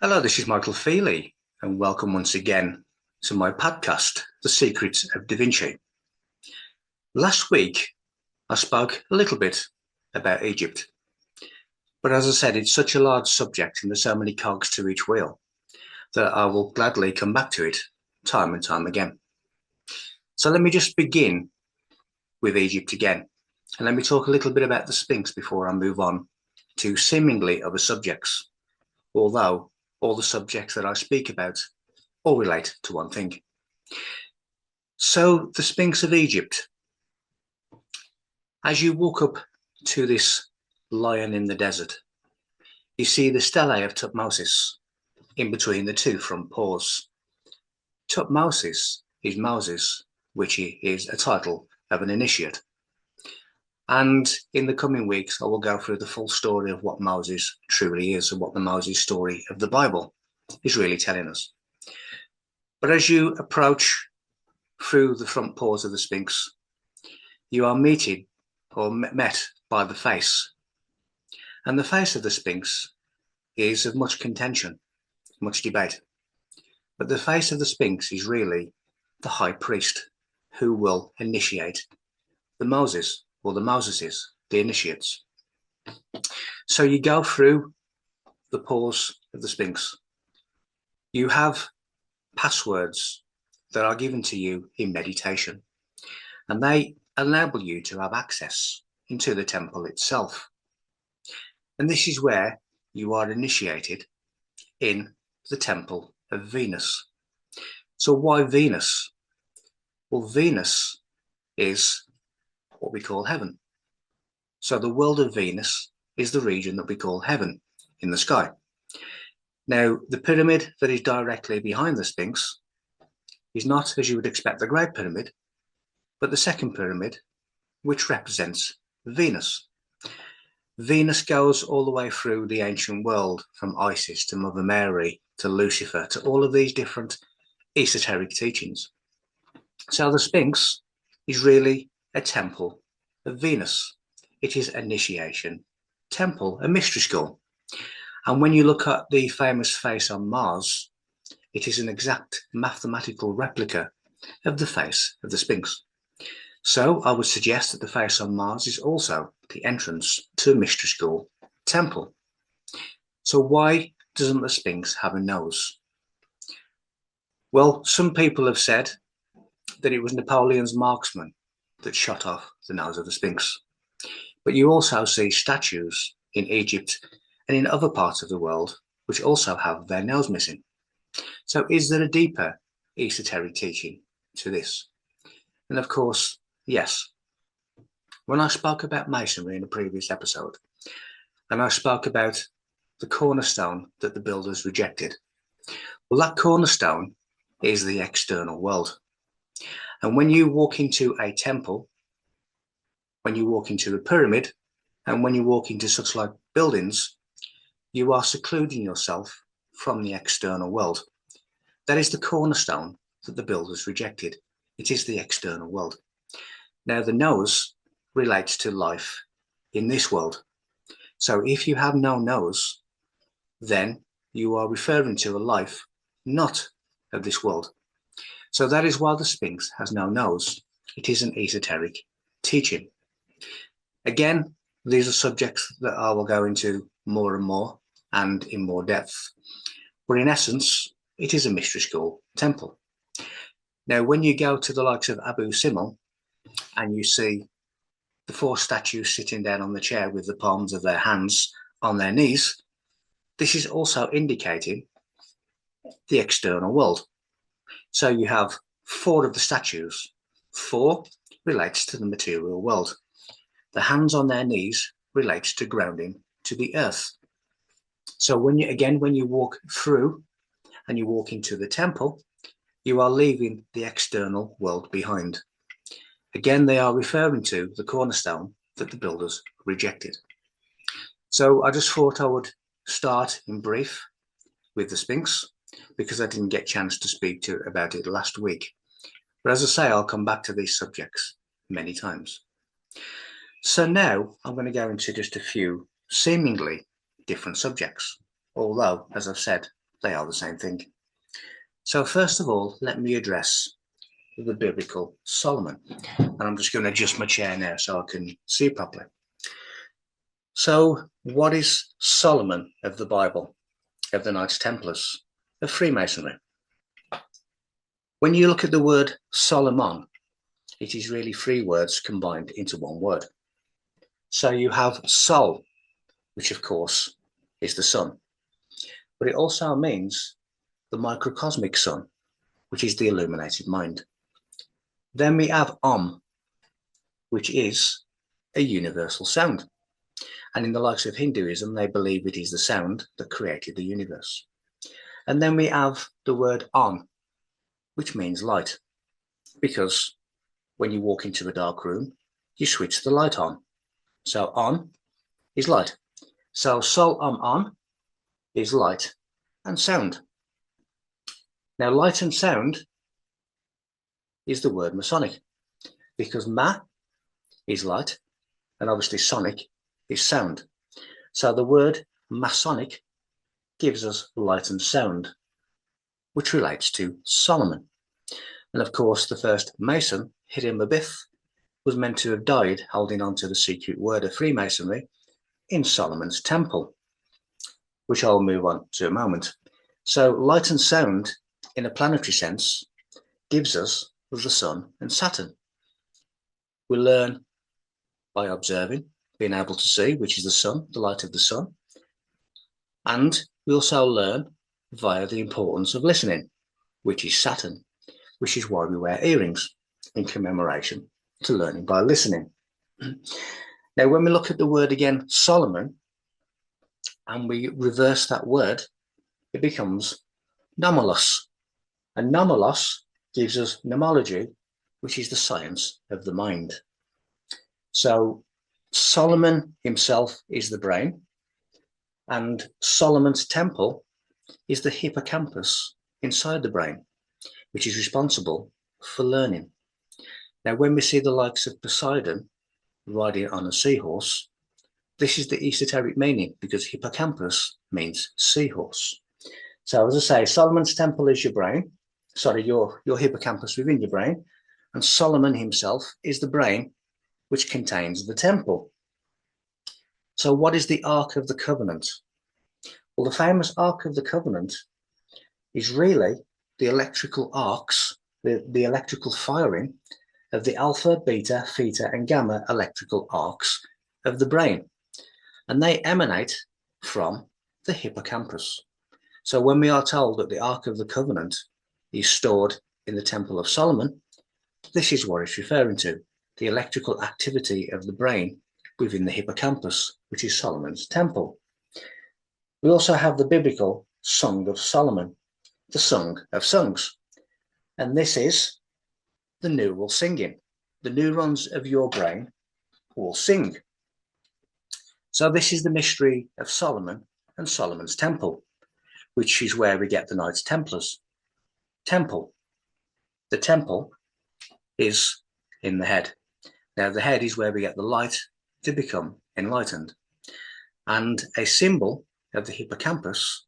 Hello, this is Michael Feely, and welcome once again to my podcast, The Secrets of Da Vinci. Last week, I spoke a little bit about Egypt, but as I said, it's such a large subject and there's so many cogs to each wheel that I will gladly come back to it time and time again. So let me just begin with Egypt again, and let me talk a little bit about the Sphinx before I move on to seemingly other subjects, although all the subjects that I speak about all relate to one thing. So the Sphinx of Egypt, as you walk up to this lion in the desert, you see the stele of Tutmosis in between the two front paws. Tutmosis is Moses, which is a title of an initiate. And in the coming weeks, I will go through the full story of what Moses truly is and what the Moses story of the Bible is really telling us. But as you approach through the front paws of the Sphinx, you are met by the face. And the face of the Sphinx is of much contention, much debate. But the face of the Sphinx is really the high priest who will initiate the Moses or the Moseses, the initiates. So you go through the paws of the Sphinx. You have passwords that are given to you in meditation, and they enable you to have access into the temple itself. And this is where you are initiated in the temple of Venus. So why Venus? Well, Venus is what we call heaven. So the world of Venus is the region that we call heaven in the sky. Now, the pyramid that is directly behind the Sphinx is not, as you would expect, the Great Pyramid, but the second pyramid, which represents Venus. Venus goes all the way through the ancient world, from Isis to Mother Mary to Lucifer to all of these different esoteric teachings. So the Sphinx is really a temple of Venus. It is initiation, temple, a mystery school. And when you look at the famous face on Mars, it is an exact mathematical replica of the face of the Sphinx. So I would suggest that the face on Mars is also the entrance to a mystery school temple. So why doesn't the Sphinx have a nose? Well, some people have said that it was Napoleon's marksman that shot off the nose of the Sphinx. But you also see statues in Egypt and in other parts of the world which also have their nose missing. So is there a deeper esoteric teaching to this? And of course, yes. When I spoke about masonry in a previous episode, and I spoke about the cornerstone that the builders rejected, well, that cornerstone is the external world. And when you walk into a temple, when you walk into a pyramid, and when you walk into such like buildings, you are secluding yourself from the external world. That is the cornerstone that the builders rejected. It is the external world. Now, the nose relates to life in this world. So if you have no nose, then you are referring to a life not of this world. So that is why the Sphinx has no nose. It is an esoteric teaching. Again, these are subjects that I will go into more and more and in more depth. But in essence, it is a mystery school temple. Now, when you go to the likes of Abu Simbel and you see the four statues sitting down on the chair with the palms of their hands on their knees, this is also indicating the external world. So you have four of the statues. Four relates to the material world. The hands on their knees relates to grounding to the earth. So when you walk through and you walk into the temple, you are leaving the external world behind. Again, they are referring to the cornerstone that the builders rejected. So I just thought I would start in brief with the Sphinx because I didn't get a chance to speak about it last week. But as I say, I'll come back to these subjects many times. So now I'm going to go into just a few seemingly different subjects, although, as I've said, they are the same thing. So first of all, let me address the biblical Solomon. And I'm just going to adjust my chair now so I can see properly. So what is Solomon of the Bible, of the Knights Templars, of Freemasonry? When you look at the word Solomon, it is really three words combined into one word. So you have Sol, which of course is the sun, but it also means the microcosmic sun, which is the illuminated mind. Then we have which is a universal sound. And in the likes of Hinduism, they believe it is the sound that created the universe. And then we have the word on, which means light, because when you walk into a dark room, you switch the light on. So on is light. So Sol on is light and sound. Now light and sound is the word Masonic, because Ma is light and obviously sonic is sound. So the word Masonic gives us light and sound, which relates to Solomon. And of course, the first Mason, Hiram Abiff, was meant to have died holding on to the secret word of Freemasonry in Solomon's temple, which I'll move on to in a moment. So light and sound, in a planetary sense, gives us the sun and Saturn. We learn by observing, being able to see, which is the sun, the light of the sun. And we also learn via the importance of listening, which is Saturn, which is why we wear earrings in commemoration to learning by listening. Now, when we look at the word again, Solomon, and we reverse that word, it becomes nomolos. And nomolos gives us nomology, which is the science of the mind. So Solomon himself is the brain, and Solomon's temple is the hippocampus inside the brain, which is responsible for learning. Now, when we see the likes of Poseidon riding on a seahorse, this is the esoteric meaning, because hippocampus means seahorse. So as I say, Solomon's temple is your brain, your hippocampus within your brain, and Solomon himself is the brain which contains the temple. So what is the Ark of the Covenant? Well, the famous Ark of the Covenant is really the electrical arcs, the electrical firing of the alpha, beta, theta, and gamma electrical arcs of the brain. And they emanate from the hippocampus. So when we are told that the Ark of the Covenant is stored in the Temple of Solomon, this is what it's referring to, the electrical activity of the brain within the hippocampus, which is Solomon's temple. We also have the biblical Song of Solomon, the Song of Songs. And this is the neural singing. The neurons of your brain will sing. So this is the mystery of Solomon and Solomon's temple, which is where we get the Knights Templars. Temple. The temple is in the head. Now the head is where we get the light to become enlightened. And a symbol of the hippocampus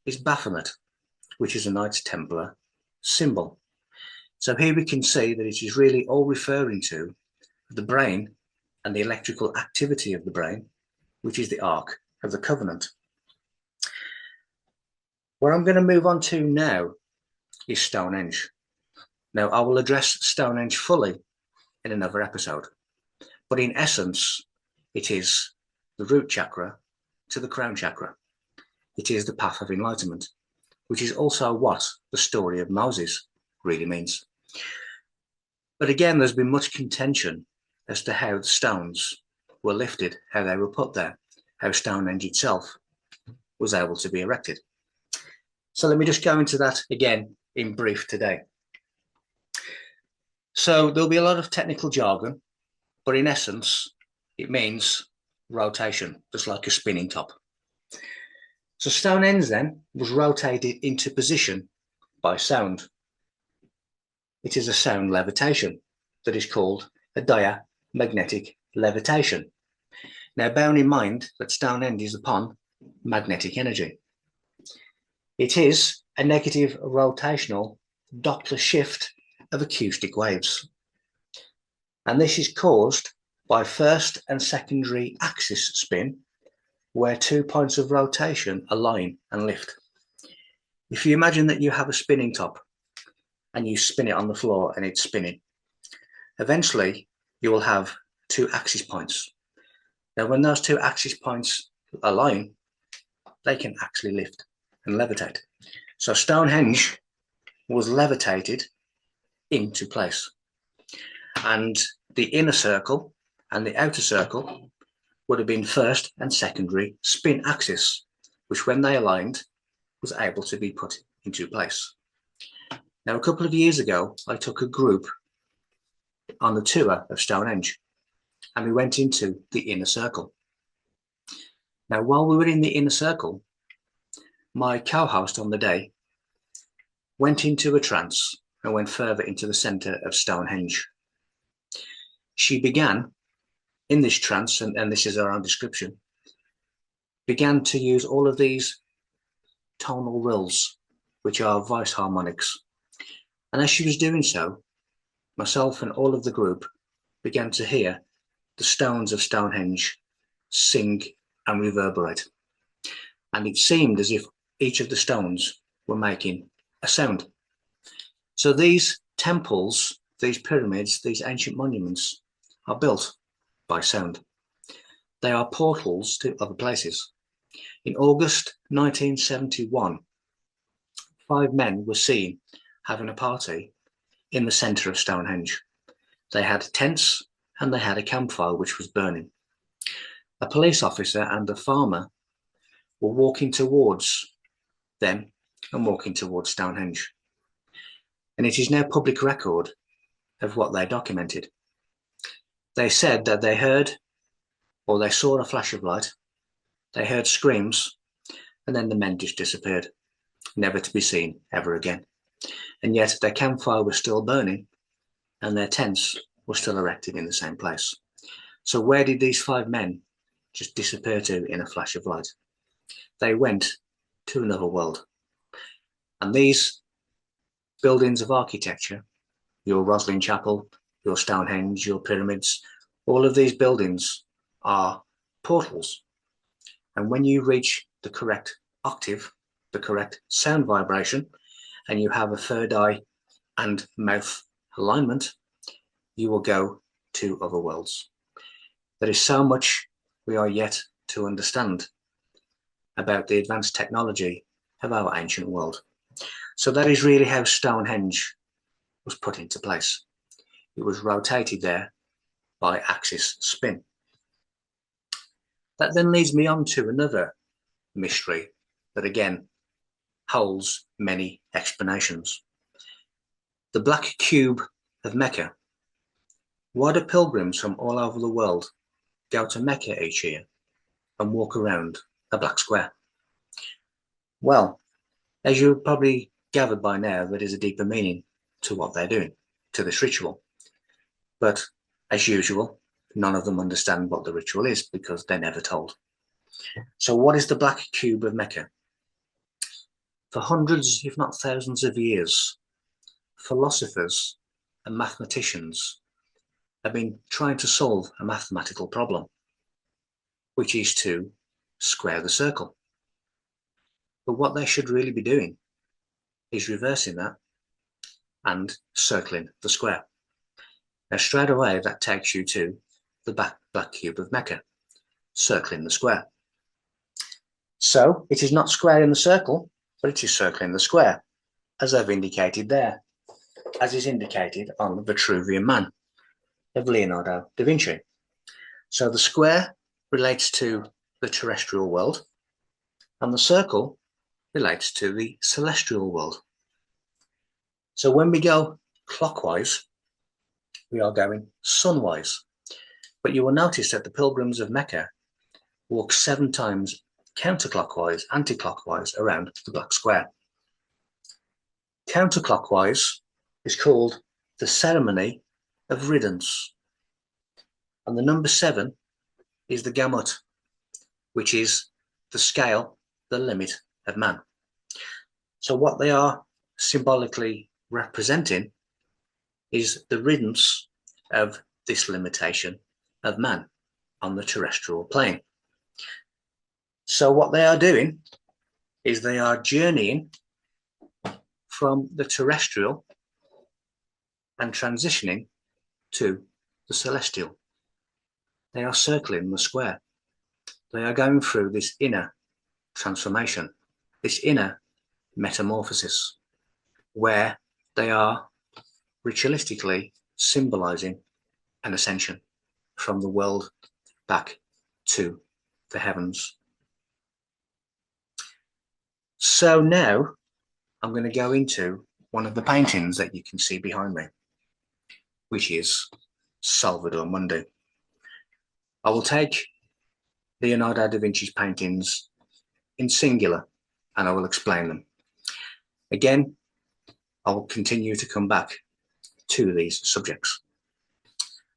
is Baphomet, which is a Knights Templar symbol. So here we can see that it is really all referring to the brain and the electrical activity of the brain, which is the Ark of the Covenant. What I'm going to move on to now is Stonehenge. Now, I will address Stonehenge fully in another episode, but in essence, it is the root chakra to the crown chakra. It is the path of enlightenment, which is also what the story of Moses really means. But again, there's been much contention as to how the stones were lifted, how they were put there, how Stonehenge itself was able to be erected. So let me just go into that again in brief today. So there'll be a lot of technical jargon, but in essence, it means rotation, just like a spinning top. So Stonehenge then was rotated into position by sound. It is a sound levitation that is called a diamagnetic levitation. Now, bearing in mind that Stonehenge is upon magnetic energy. It is a negative rotational Doppler shift of acoustic waves. And this is caused by first and secondary axis spin, where 2 points of rotation align and lift. If you imagine that you have a spinning top and you spin it on the floor and it's spinning, eventually you will have 2 axis points. Now, when those 2 axis points align, they can actually lift and levitate. So Stonehenge was levitated into place. And the inner circle and the outer circle would have been first and secondary spin axis, which when they aligned was able to be put into place. Now, a couple of years ago, I took a group on the tour of Stonehenge and we went into the inner circle. Now, while we were in the inner circle, my co-host on the day went into a trance and went further into the center of Stonehenge. She began in this trance, and this is her own description, began to use all of these tonal rills, which are voice harmonics. And as she was doing so, myself and all of the group began to hear the stones of Stonehenge sing and reverberate. And it seemed as if each of the stones were making a sound. So these temples, these pyramids, these ancient monuments are built by sound. They are portals to other places. In August 1971, 5 men were seen having a party in the centre of Stonehenge. They had tents and they had a campfire which was burning. A police officer and a farmer were walking towards them and walking towards Stonehenge. And it is now public record of what they documented. They said that they heard or they saw a flash of light, they heard screams, and then the men just disappeared, never to be seen ever again. And yet their campfire was still burning and their tents were still erected in the same place. So where did these 5 men just disappear to in a flash of light? They went to another world. And these buildings of architecture, your Roslin Chapel, your Stonehenge, your pyramids, all of these buildings are portals. And when you reach the correct octave, the correct sound vibration, and you have a third eye and mouth alignment, you will go to other worlds. There is so much we are yet to understand about the advanced technology of our ancient world. So that is really how Stonehenge was put into place. It was rotated there by axis spin. That then leads me on to another mystery that again holds many explanations. The black cube of Mecca. Why do pilgrims from all over the world go to Mecca each year and walk around a black square? Well, as you probably gathered by now, there is a deeper meaning to what they're doing, to this ritual. But as usual, none of them understand what the ritual is because they're never told. So what is the black cube of Mecca? For hundreds, if not thousands of years, philosophers and mathematicians have been trying to solve a mathematical problem, which is to square the circle. But what they should really be doing is reversing that and circling the square. Now, straight away, that takes you to the black cube of Mecca, circling the square. So it is not squaring the circle, but it is circling the square, as I've indicated there, as is indicated on the Vitruvian Man of Leonardo da Vinci. So the square relates to the terrestrial world, and the circle relates to the celestial world. So when we go clockwise, we are going sunwise. But you will notice that the pilgrims of Mecca walk 7 times counterclockwise, anti-clockwise around the black square. Counterclockwise is called the ceremony of riddance. And the number 7 is the gamut, which is the scale, the limit of man. So what they are symbolically representing is the riddance of this limitation of man on the terrestrial plane. So what they are doing is they are journeying from the terrestrial and transitioning to the celestial. They are circling the square. They are going through this inner transformation, this inner metamorphosis, where they are ritualistically symbolizing an ascension from the world back to the heavens. So now I'm going to go into one of the paintings that you can see behind me, which is Salvadore Mundi. I will take Leonardo da Vinci's paintings in singular and I will explain them. Again, I will continue to come back to these subjects.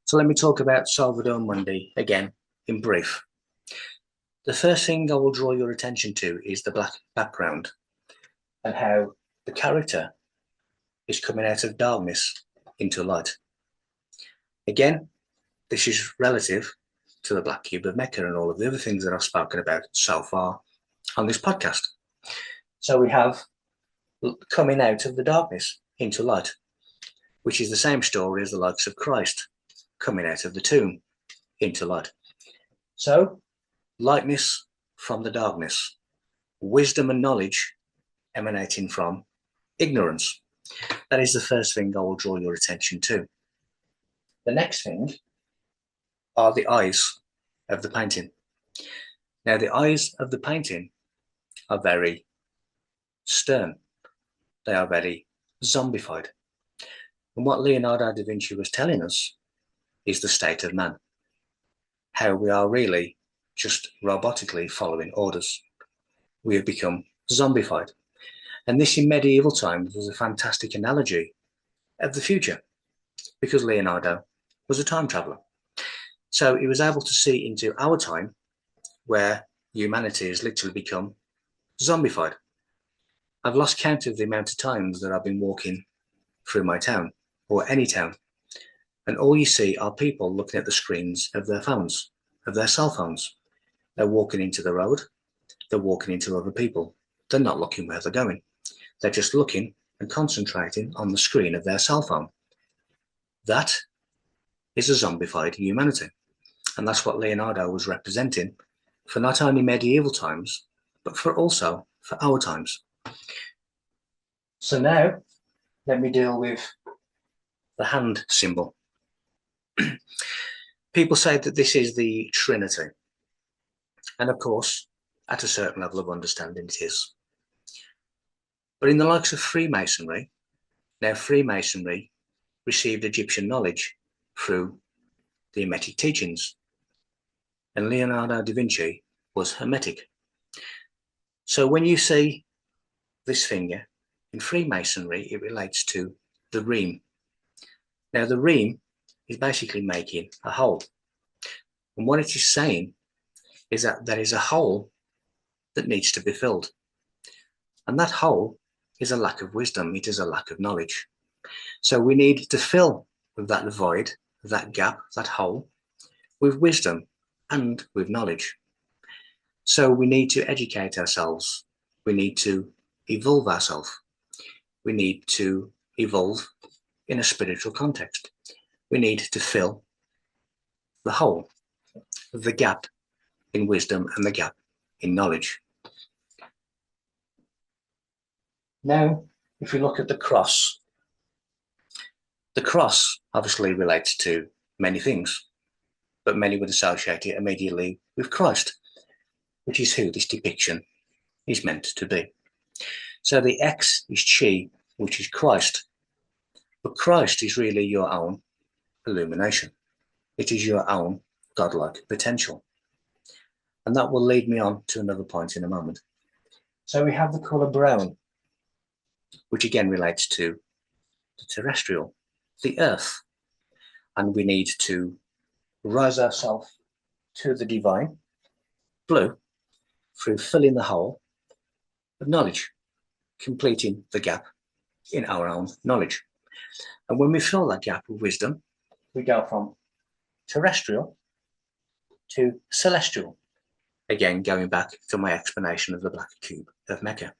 So let me talk about Salvadore Mundi again in brief. The first thing I will draw your attention to is the black background and how the character is coming out of darkness into light. Again, this is relative to the Black Cube of Mecca and all of the other things that I've spoken about so far on this podcast. So we have coming out of the darkness into light, which is the same story as the likes of Christ coming out of the tomb into light. So lightness from the darkness, wisdom and knowledge emanating from ignorance. That is the first thing I will draw your attention to. The next thing are the eyes of the painting. Now, the eyes of the painting are very stern. They are very zombified. And what Leonardo da Vinci was telling us is the state of man, how we are really just robotically following orders. We have become zombified. And this in medieval times was a fantastic analogy of the future because Leonardo was a time traveler. So he was able to see into our time where humanity has literally become zombified. I've lost count of the amount of times that I've been walking through my town or any town, and all you see are people looking at the screens of their phones, of their cell phones. They're walking into the road, they're walking into other people. They're not looking where they're going. They're just looking and concentrating on the screen of their cell phone. That is a zombified humanity. And that's what Leonardo was representing for not only medieval times, but for also for our times. So now, let me deal with the hand symbol. People say that this is the Trinity. And of course, at a certain level of understanding, it is. But in the likes of Freemasonry, now Freemasonry received Egyptian knowledge through the Hermetic teachings, and Leonardo da Vinci was Hermetic. So when you see this finger, in Freemasonry, it relates to the ream. Now, the ream is basically making a hole. And what it is saying is that there is a hole that needs to be filled. And that hole is a lack of wisdom. It is a lack of knowledge. So we need to fill that void, that gap, that hole, with wisdom and with knowledge. So we need to educate ourselves. We need to evolve ourselves. We need to evolve in a spiritual context. We need to fill the hole, the gap in wisdom and the gap in knowledge. Now, if we look at the cross obviously relates to many things, but many would associate it immediately with Christ, which is who this depiction is meant to be. So the X is chi, which is Christ. But Christ is really your own illumination. It is your own godlike potential. And that will lead me on to another point in a moment. So we have the colour brown, which again relates to the terrestrial, the earth. And we need to rise ourselves to the divine, blue, through filling the hole of knowledge, completing the gap in our own knowledge. And when we fill that gap with wisdom, we go from terrestrial to celestial. Again, going back to my explanation of the black cube of Mecca.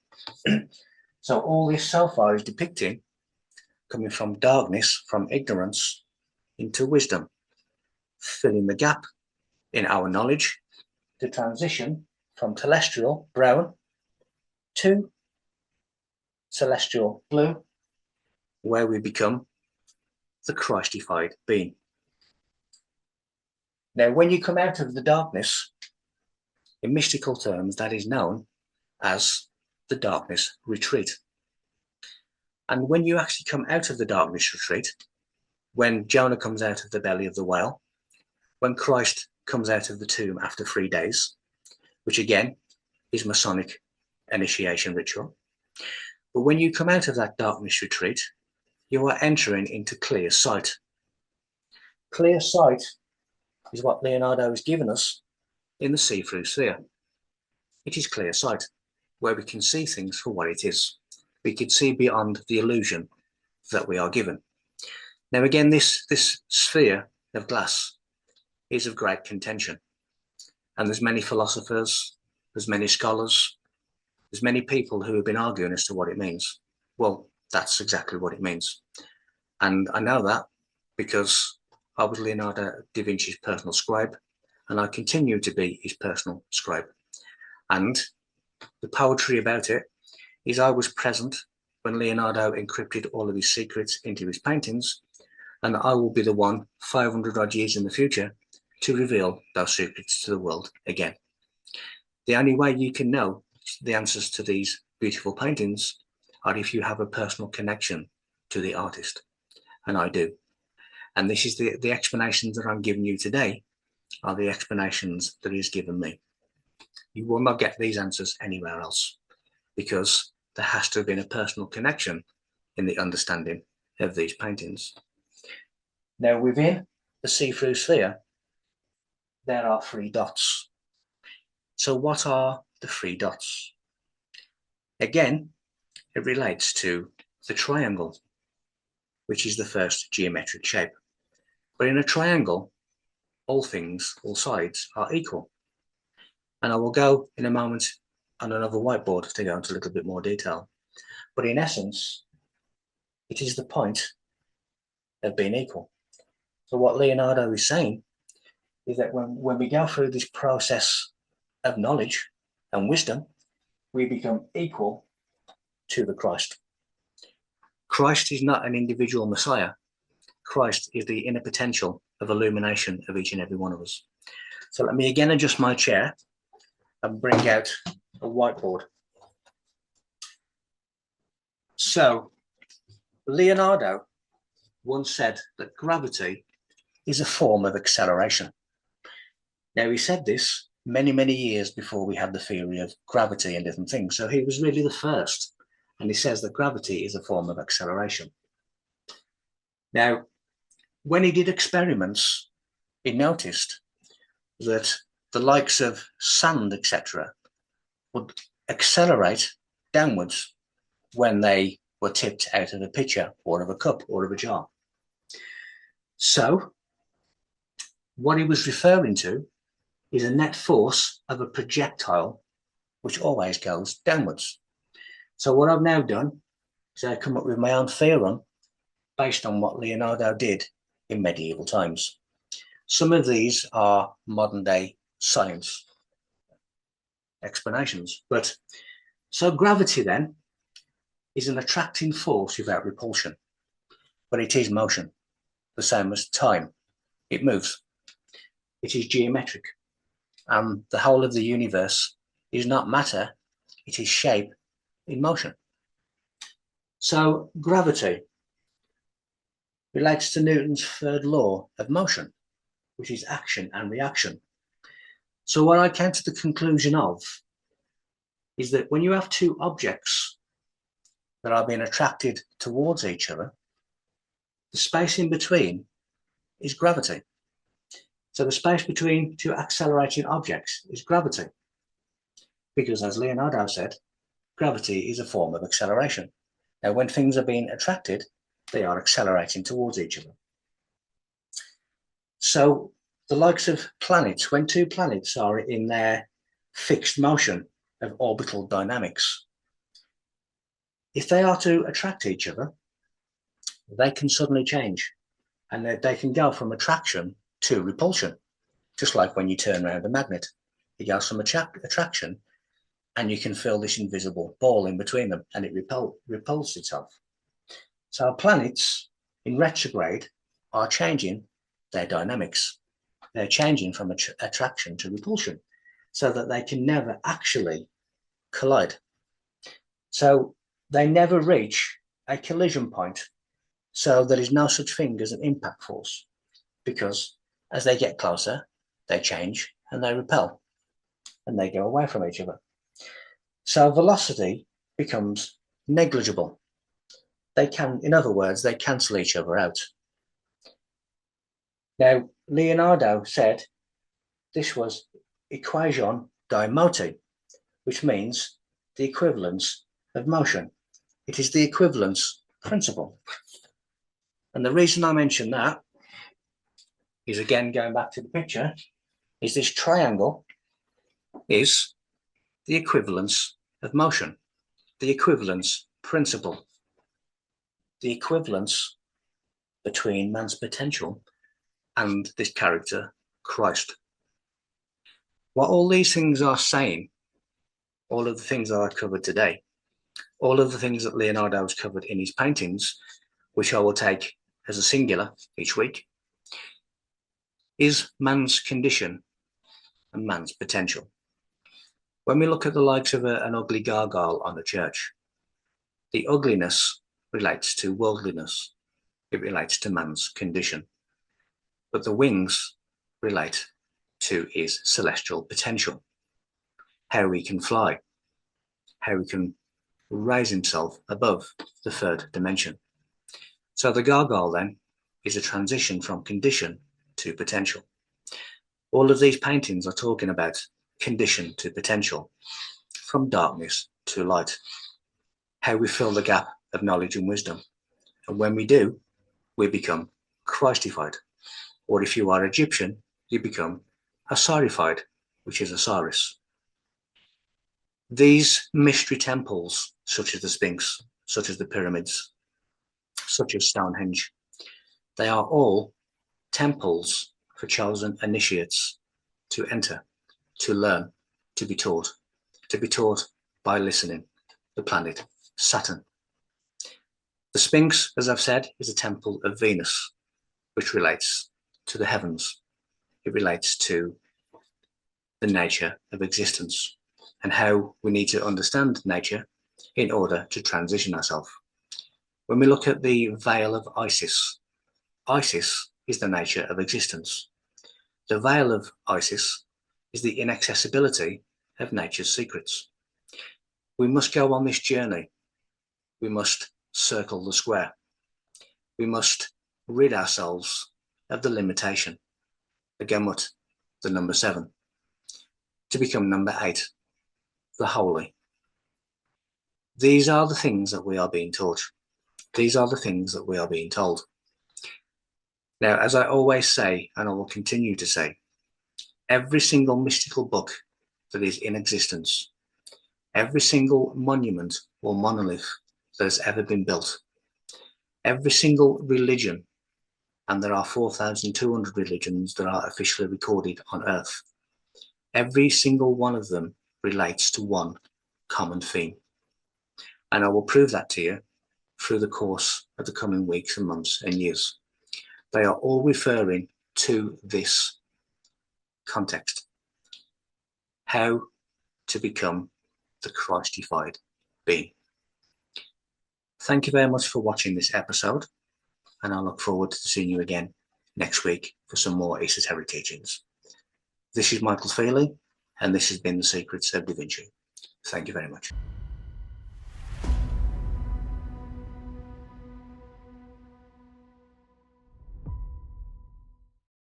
So all this so far is depicting coming from darkness, from ignorance, into wisdom, filling the gap in our knowledge to transition from terrestrial, brown, to celestial, blue, where we become the Christified being. Now, when you come out of the darkness, in mystical terms, that is known as the darkness retreat. And when you actually come out of the darkness retreat, when Jonah comes out of the belly of the whale, when Christ comes out of the tomb after 3 days, which again is Masonic initiation ritual. But when you come out of that darkness retreat, you are entering into clear sight. Clear sight is what Leonardo has given us in the see-through sphere. It is clear sight, where we can see things for what it is. We can see beyond the illusion that we are given. Now again, this sphere of glass is of great contention. And there's many philosophers, there's many scholars, there's many people who have been arguing as to what it means. Well, that's exactly what it means. And I know that because I was Leonardo da Vinci's personal scribe, and I continue to be his personal scribe. And the poetry about it is I was present when Leonardo encrypted all of his secrets into his paintings, and I will be the one 500 odd years in the future to reveal those secrets to the world again. The only way you can know the answers to these beautiful paintings are if you have a personal connection to the artist, and I do. And this is the explanations that I'm giving you today are the explanations that he's given me. You will not get these answers anywhere else because there has to have been a personal connection in the understanding of these paintings. Now, within the see-through sphere, there are 3 dots. So what are the 3 dots? Again, it relates to the triangle, which is the first geometric shape. But in a triangle, all things, all sides are equal. And I will go in a moment on another whiteboard to go into a little bit more detail. But in essence, it is the point of being equal. So what Leonardo is saying is that when we go through this process of knowledge and wisdom, we become equal to the Christ. Christ is not an individual Messiah. Christ is the inner potential of illumination of each and every one of us. So let me again adjust my chair and bring out a whiteboard. So Leonardo once said that gravity is a form of acceleration. Now, he said this many, many years before we had the theory of gravity and different things. So he was really the first. And he says that gravity is a form of acceleration. Now, when he did experiments, he noticed that the likes of sand, etc., would accelerate downwards when they were tipped out of a pitcher or of a cup or of a jar. So what he was referring to is a net force of a projectile which always goes downwards. So what I've now done is I've come up with my own theorem based on what Leonardo did in medieval times. Some of these are modern day science explanations. But so gravity then is an attracting force without repulsion, but it is motion, the same as time. It moves. It is geometric. And the whole of the universe is not matter, it is shape in motion. So gravity relates to Newton's third law of motion, which is action and reaction. So what I came to the conclusion of is that when you have 2 objects that are being attracted towards each other, the space in between is gravity. So the space between 2 accelerating objects is gravity. Because as Leonardo said, gravity is a form of acceleration. Now, when things are being attracted, they are accelerating towards each other. So the likes of planets, when two planets are in their fixed motion of orbital dynamics, if they are to attract each other, they can suddenly change, and they can go from attraction to repulsion, just like when you turn around a magnet. It goes from attraction, and you can feel this invisible ball in between them, and it repulses itself. So planets in retrograde are changing their dynamics. They're changing from attraction to repulsion, so that they can never actually collide. So they never reach a collision point. So there is no such thing as an impact force, because as they get closer, they change and they repel, and they go away from each other. So velocity becomes negligible. They can, in other words, they cancel each other out. Now, Leonardo said this was equation di moti, which means the equivalence of motion. It is the equivalence principle. And the reason I mention that is, again, going back to the picture, is this triangle is the equivalence of motion, the equivalence principle, the equivalence between man's potential and this character, Christ. What all these things are saying, all of the things that I covered today, all of the things that Leonardo has covered in his paintings, which I will take as a singular each week, is man's condition and man's potential. When we look at the likes of an ugly gargoyle on a church, the ugliness relates to worldliness. It relates to man's condition. But the wings relate to his celestial potential, how he can fly, how he can raise himself above the third dimension. So the gargoyle then is a transition from condition to potential. All of these paintings are talking about condition to potential, from darkness to light, how we fill the gap of knowledge and wisdom. And when we do, we become Christified. Or if you are Egyptian, you become Osirified, which is Osiris. These mystery temples, such as the Sphinx, such as the pyramids, such as Stonehenge, they are all temples for chosen initiates to enter, to learn, to be taught by listening, the planet Saturn. The Sphinx, as I've said, is a temple of Venus, which relates to the heavens. It relates to the nature of existence and how we need to understand nature in order to transition ourselves. When we look at the veil of Isis, Isis is the nature of existence. The veil of Isis is the inaccessibility of nature's secrets. We must go on this journey. We must circle the square. We must rid ourselves of the limitation, the gamut, the number 7, to become number 8, the holy. These are the things that we are being taught. These are the things that we are being told. Now, as I always say, and I will continue to say, every single mystical book that is in existence, every single monument or monolith that has ever been built, every single religion, and there are 4,200 religions that are officially recorded on Earth, every single one of them relates to one common theme. And I will prove that to you through the course of the coming weeks and months and years. They are all referring to this context: how to become the Christified being. Thank you very much for watching this episode, and I look forward to seeing you again next week for some more esoteric teachings. This is Michael Feely, and this has been The Secrets of Da Vinci. Thank you very much.